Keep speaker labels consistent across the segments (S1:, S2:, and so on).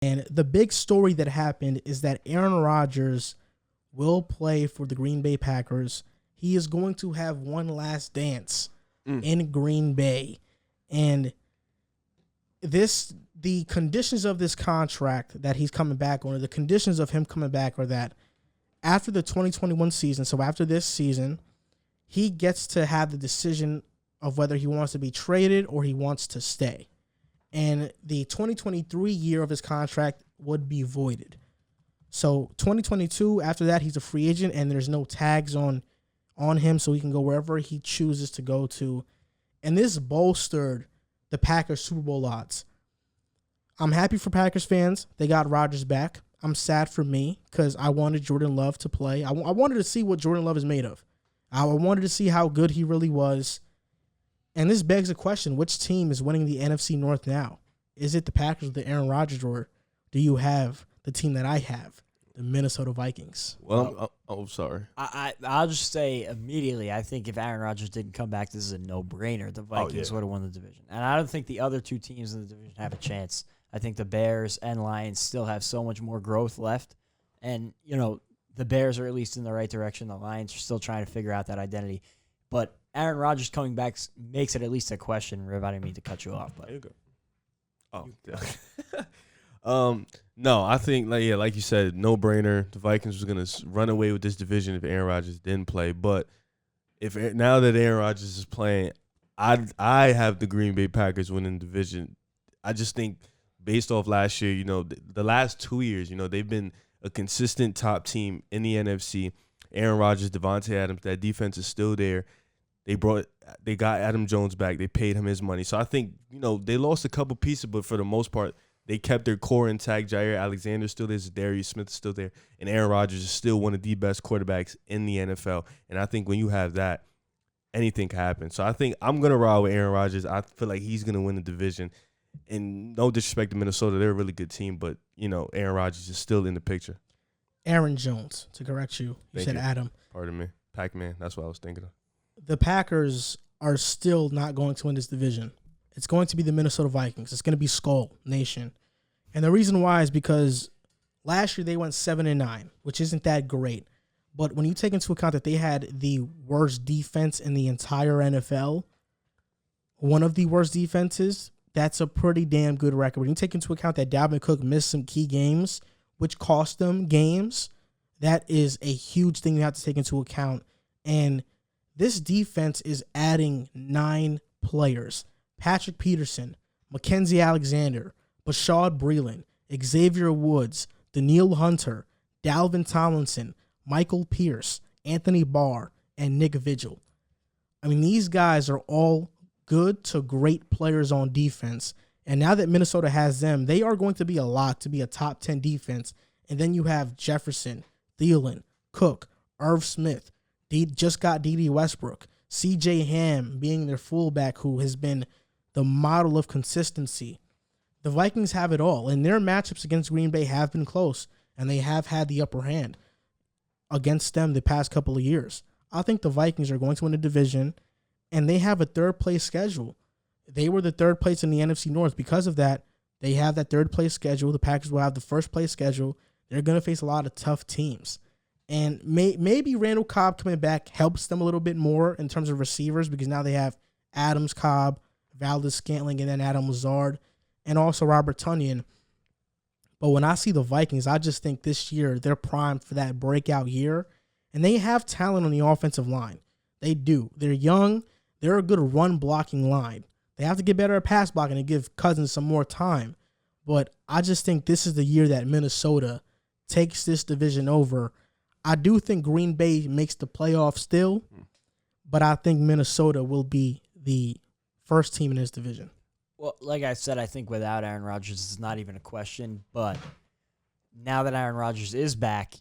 S1: And the big story that happened is that Aaron Rodgers will play for the Green Bay Packers. He is going to have one last dance in Green Bay. And the conditions of this contract that he's coming back on, or the conditions of him coming back, are that after the 2021 season, so after this season, he gets to have the decision of whether he wants to be traded or he wants to stay. And the 2023 year of his contract would be voided. So 2022, after that, he's a free agent, and there's no tags on him, so he can go wherever he chooses to go to. And this bolstered the Packers Super Bowl odds. I'm happy for Packers fans. They got Rodgers back. I'm sad for me because I wanted Jordan Love to play. I wanted to see what Jordan Love is made of. I wanted to see how good he really was. And this begs the question, which team is winning the NFC North now? Is it the Packers with the Aaron Rodgers, or do you have the team that I have, the Minnesota Vikings?
S2: Well, sorry.
S3: I'll just say immediately, I think if Aaron Rodgers didn't come back, this is a no-brainer. The Vikings would have won the division. And I don't think the other two teams in the division have a chance. I think the Bears and Lions still have so much more growth left. And, the Bears are at least in the right direction. The Lions are still trying to figure out that identity. But Aaron Rodgers coming back makes it at least a question. Riv, I didn't mean to cut you off. But
S2: there you go. Oh, no, I think, like you said, no-brainer. The Vikings was going to run away with this division if Aaron Rodgers didn't play. But now that Aaron Rodgers is playing, I have the Green Bay Packers winning the division. I just think based off last year, the last 2 years, they've been a consistent top team in the NFC. Aaron Rodgers, Devontae Adams, that defense is still there. They got Adam Jones back. They paid him his money. So I think, they lost a couple pieces, but for the most part, they kept their core intact. Jair Alexander's still there. Darius Smith is still there. And Aaron Rodgers is still one of the best quarterbacks in the NFL. And I think when you have that, anything can happen. So I think I'm going to ride with Aaron Rodgers. I feel like he's going to win the division. And no disrespect to Minnesota. They're a really good team. But, Aaron Rodgers is still in the picture.
S1: Aaron Jones, to correct you. You said Adam.
S2: Pardon me. Pac-Man. That's what I was thinking of.
S1: The Packers are still not going to win this division. It's going to be the Minnesota Vikings. It's going to be Skull Nation. And the reason why is because last year they went 7-9, which isn't that great. But when you take into account that they had the worst defense in the entire NFL, one of the worst defenses, that's a pretty damn good record. When you take into account that Dalvin Cook missed some key games, which cost them games, that is a huge thing you have to take into account. And this defense is adding 9 players. Patrick Peterson, Mackenzie Alexander, Bashad Breeland, Xavier Woods, Daniil Hunter, Dalvin Tomlinson, Michael Pierce, Anthony Barr, and Nick Vigil. I mean, these guys are all good to great players on defense. And now that Minnesota has them, they are going to be a lock to be a top 10 defense. And then you have Jefferson, Thielen, Cook, Irv Smith, just got D.D. Westbrook, C.J. Ham being their fullback, who has been the model of consistency. The Vikings have it all, and their matchups against Green Bay have been close, and they have had the upper hand against them the past couple of years. I think the Vikings are going to win the division, and they have a third-place schedule. They were the third place in the NFC North. Because of that, they have that third-place schedule. The Packers will have the first-place schedule. They're going to face a lot of tough teams. And maybe Randall Cobb coming back helps them a little bit more in terms of receivers, because now they have Adams, Cobb, Valdez Scantling, and then Adam Lazard, and also Robert Tonyan. But when I see the Vikings, I just think this year they're primed for that breakout year. And they have talent on the offensive line. They do. They're young. They're a good run-blocking line. They have to get better at pass blocking and give Cousins some more time. But I just think this is the year that Minnesota takes this division over. I do think Green Bay makes the playoffs still, but I think Minnesota will be the first team in this division.
S3: Well, like I said, I think without Aaron Rodgers, it's not even a question. But now that Aaron Rodgers is back,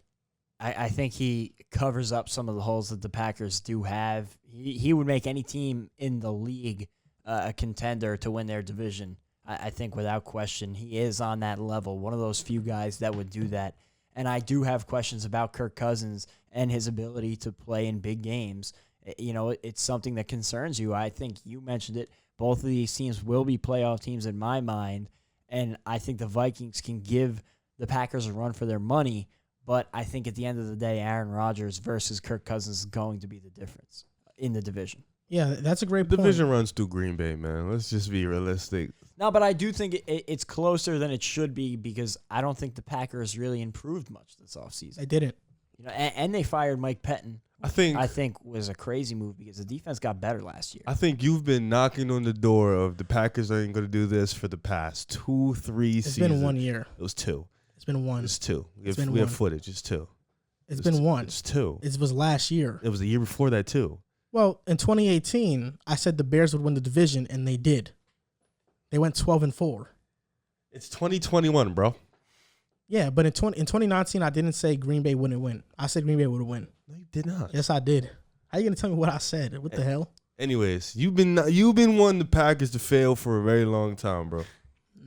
S3: I think he covers up some of the holes that the Packers do have. He would make any team in the league a contender to win their division. I think without question, he is on that level, one of those few guys that would do that. And I do have questions about Kirk Cousins and his ability to play in big games. It's something that concerns you. I think you mentioned it. Both of these teams will be playoff teams in my mind. And I think the Vikings can give the Packers a run for their money, but I think at the end of the day, Aaron Rodgers versus Kirk Cousins is going to be the difference in the division.
S1: Yeah, that's a great
S2: The
S1: point.
S2: division runs through Green Bay, man. Let's just be realistic.
S3: No, but I do think it's closer than it should be because I don't think the Packers really improved much this offseason.
S1: They didn't.
S3: You know, and they fired Mike Pettin.
S2: I think
S3: was a crazy move because the defense got better last year.
S2: I think you've been knocking on the door of the Packers ain't going to do this for the past 2-3 seasons.
S1: It's been 1 year.
S2: It was 2.
S1: It's been 1.
S2: It's 2.
S1: It's
S2: We
S1: been
S2: have
S1: 1.
S2: footage. It's 2.
S1: It's been 1.
S2: It's 2.
S1: It was last year.
S2: It was the year before that too.
S1: Well, in 2018, I said the Bears would win the division, and they did. They went 12-4.
S2: It's 2021, bro.
S1: Yeah, but in 2019, I didn't say Green Bay wouldn't win. I said Green Bay would win.
S2: No, you did not.
S1: Yes, I did. How you gonna tell me what I said? What the hell?
S2: Anyways, you've been wanting the Packers to fail for a very long time, bro.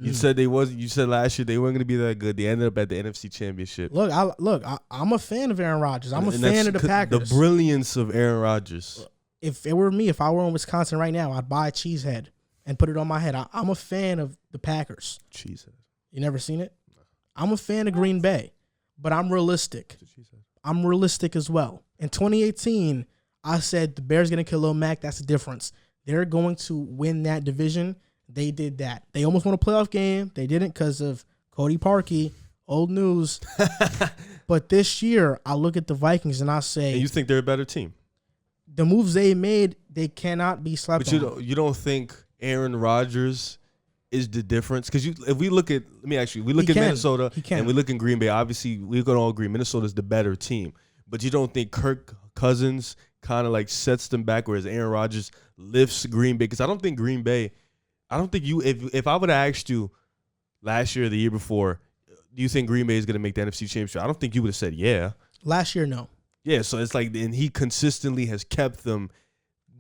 S2: You said You said last year they weren't going to be that good. They ended up at the NFC Championship.
S1: I'm a fan of Aaron Rodgers. I'm a fan of the Packers.
S2: The brilliance of Aaron Rodgers.
S1: If it were me, if I were in Wisconsin right now, I'd buy a cheesehead and put it on my head. I'm a fan of the Packers.
S2: Cheesehead.
S1: You never seen it? I'm a fan of Green Bay, but I'm realistic. I'm realistic as well. In 2018, I said the Bears going to kill Lil Mac. That's the difference. They're going to win that division. They did that. They almost won a playoff game. They didn't because of Cody Parkey. Old news. But this year, I look at the Vikings and I say,
S2: and you think they're a better team?
S1: The moves they made, they cannot be slept
S2: on.
S1: But
S2: you don't think Aaron Rodgers is the difference? Because if we look at, let me ask you, we look at Minnesota and we look at Green Bay. Obviously, we can all agree Minnesota's the better team. But you don't think Kirk Cousins kind of like sets them back, whereas Aaron Rodgers lifts Green Bay? Because I don't think Green Bay. I don't think if I would have asked you last year or the year before, do you think Green Bay is going to make the NFC Championship? I don't think you would have said yeah.
S1: Last year, no.
S2: Yeah, so it's like, and he consistently has kept them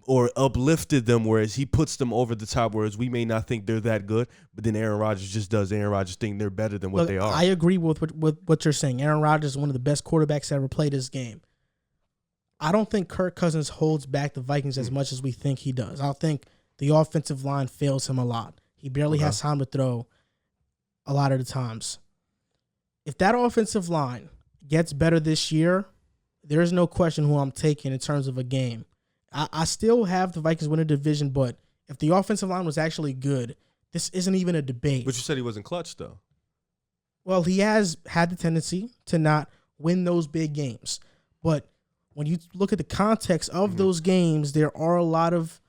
S2: or uplifted them, whereas he puts them over the top, whereas we may not think they're that good, but then Aaron Rodgers just does Aaron Rodgers thing. They're better than what they are.
S1: I agree with what you're saying. Aaron Rodgers is one of the best quarterbacks that ever played this game. I don't think Kirk Cousins holds back the Vikings as much as we think he does. I think the offensive line fails him a lot. He barely has time to throw a lot of the times. If that offensive line gets better this year, there's no question who I'm taking in terms of a game. I still have the Vikings win a division, but if the offensive line was actually good, this isn't even a debate.
S2: But you said he wasn't clutch, though.
S1: Well, he has had the tendency to not win those big games. But when you look at the context of those games, there are a lot of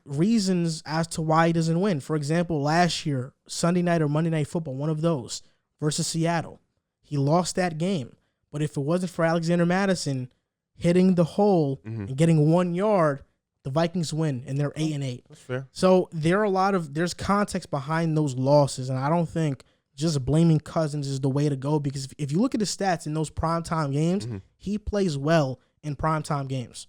S1: reasons as to why he doesn't win. For example, last year, Sunday night or Monday Night Football, one of those, versus Seattle. He lost that game. But if it wasn't for Alexander Madison hitting the hole and getting 1 yard, the Vikings win, and they're 8-8.
S2: That's fair.
S1: So there's context behind those losses, and I don't think just blaming Cousins is the way to go, because if you look at the stats in those primetime games, he plays well in primetime games.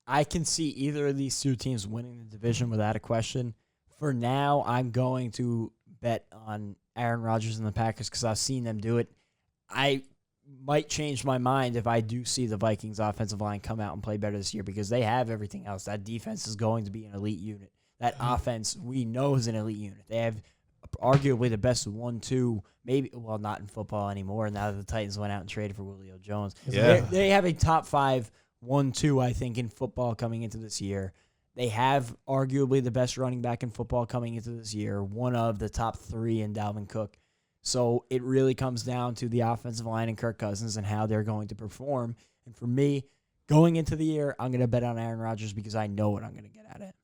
S3: I can see either of these two teams winning the division without a question. For now, I'm going to bet on Aaron Rodgers and the Packers because I've seen them do it. I might change my mind if I do see the Vikings offensive line come out and play better this year because they have everything else. That defense is going to be an elite unit. That offense we know is an elite unit. They have arguably the best 1-2, maybe, well, not in football anymore now that the Titans went out and traded for Julio Jones.
S2: Yeah.
S3: They have a top 5 1-2, I think, in football coming into this year. They have arguably the best running back in football coming into this year, one of the top 3 in Dalvin Cook. So it really comes down to the offensive line and Kirk Cousins and how they're going to perform. And for me, going into the year, I'm going to bet on Aaron Rodgers because I know what I'm going to get out of it.